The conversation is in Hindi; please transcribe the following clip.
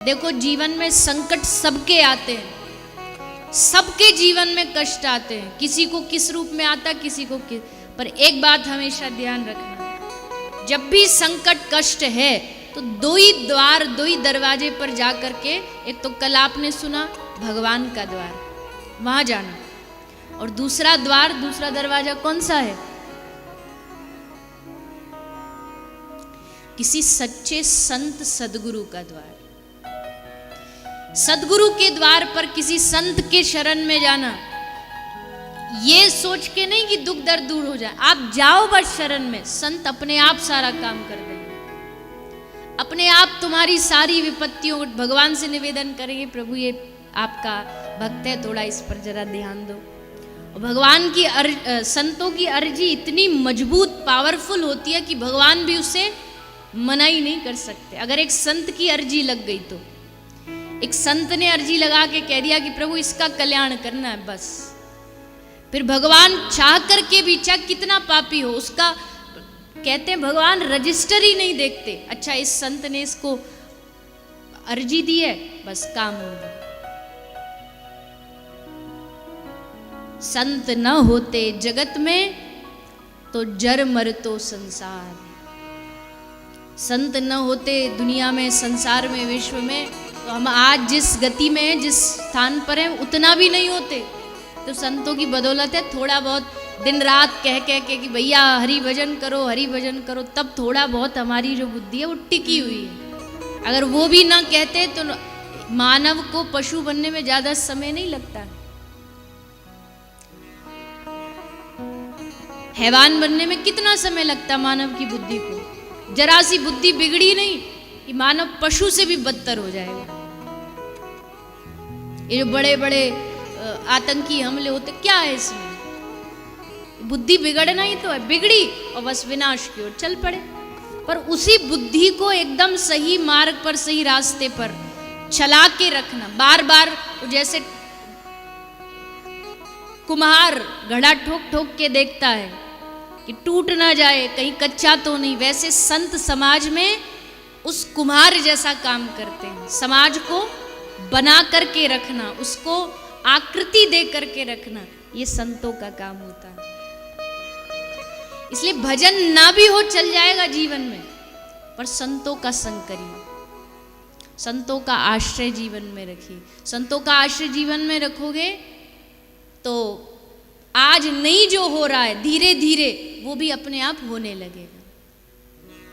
देखो जीवन में संकट सबके आते हैं, सबके जीवन में कष्ट आते हैं, किसी को किस रूप में आता, किसी को किस। पर एक बात हमेशा ध्यान रखना, जब भी संकट कष्ट है तो दो ही द्वार, दो ही दरवाजे पर जा करके, एक तो कल आपने सुना भगवान का द्वार, वहां जाना, और दूसरा द्वार, दूसरा दरवाजा कौन सा है? किसी सच्चे संत सदगुरु का द्वार। सदगुरु के द्वार पर किसी संत के शरण में जाना, ये सोच के नहीं कि दुख दर्द दूर हो जाए, आप जाओ बस शरण में, संत अपने आप सारा काम कर देंगे, अपने आप तुम्हारी सारी विपत्तियों को भगवान से निवेदन करेंगे, प्रभु ये आपका भक्त है, थोड़ा इस पर जरा ध्यान दो। और भगवान की संतों की अर्जी इतनी मजबूत पावरफुल होती है कि भगवान भी उसे मना ही नहीं कर सकते। अगर एक संत की अर्जी लग गई तो, एक संत ने अर्जी लगा के कह दिया कि प्रभु इसका कल्याण करना है, बस फिर भगवान चाह करके भी, चाहे कितना पापी हो, उसका कहते हैं भगवान रजिस्टर ही नहीं देखते, अच्छा इस संत ने इसको अर्जी दी है, बस काम होगा। संत न होते जगत में तो जर मरतो संसार, संत न होते दुनिया में, संसार में, विश्व में, तो हम आज जिस गति में हैं, जिस स्थान पर हैं, उतना भी नहीं होते। तो संतों की बदौलत है, थोड़ा बहुत दिन रात कह कह के कि भैया हरि भजन करो, हरि भजन करो, तब थोड़ा बहुत हमारी जो बुद्धि है वो टिकी हुई है। अगर वो भी ना कहते तो मानव को पशु बनने में ज्यादा समय नहीं लगता, हैवान बनने में कितना समय लगता मानव की बुद्धि को। जरा सी बुद्धि बिगड़ी नहीं कि मानव पशु से भी बदतर हो जाएगा। ये जो बड़े बड़े आतंकी हमले होते, क्या है इसमें? बुद्धि बिगड़ना ही तो है, बिगड़ी और बस विनाश की ओर चल पड़े। पर उसी बुद्धि को एकदम सही मार्ग पर, सही रास्ते पर चला के रखना, बार बार, जैसे कुम्हार घड़ा ठोक ठोक के देखता है कि टूट ना जाए, कहीं कच्चा तो नहीं, वैसे संत समाज में उस कुम्हार जैसा काम करते हैं। समाज को बना करके रखना, उसको आकृति दे करके रखना, ये संतों का काम होता है। इसलिए भजन ना भी हो चल जाएगा जीवन में, पर संतों का संग करिए, संतों का आश्रय जीवन में रखिए। संतों का आश्रय जीवन में रखोगे तो आज नहीं जो हो रहा है, धीरे धीरे वो भी अपने आप होने लगे।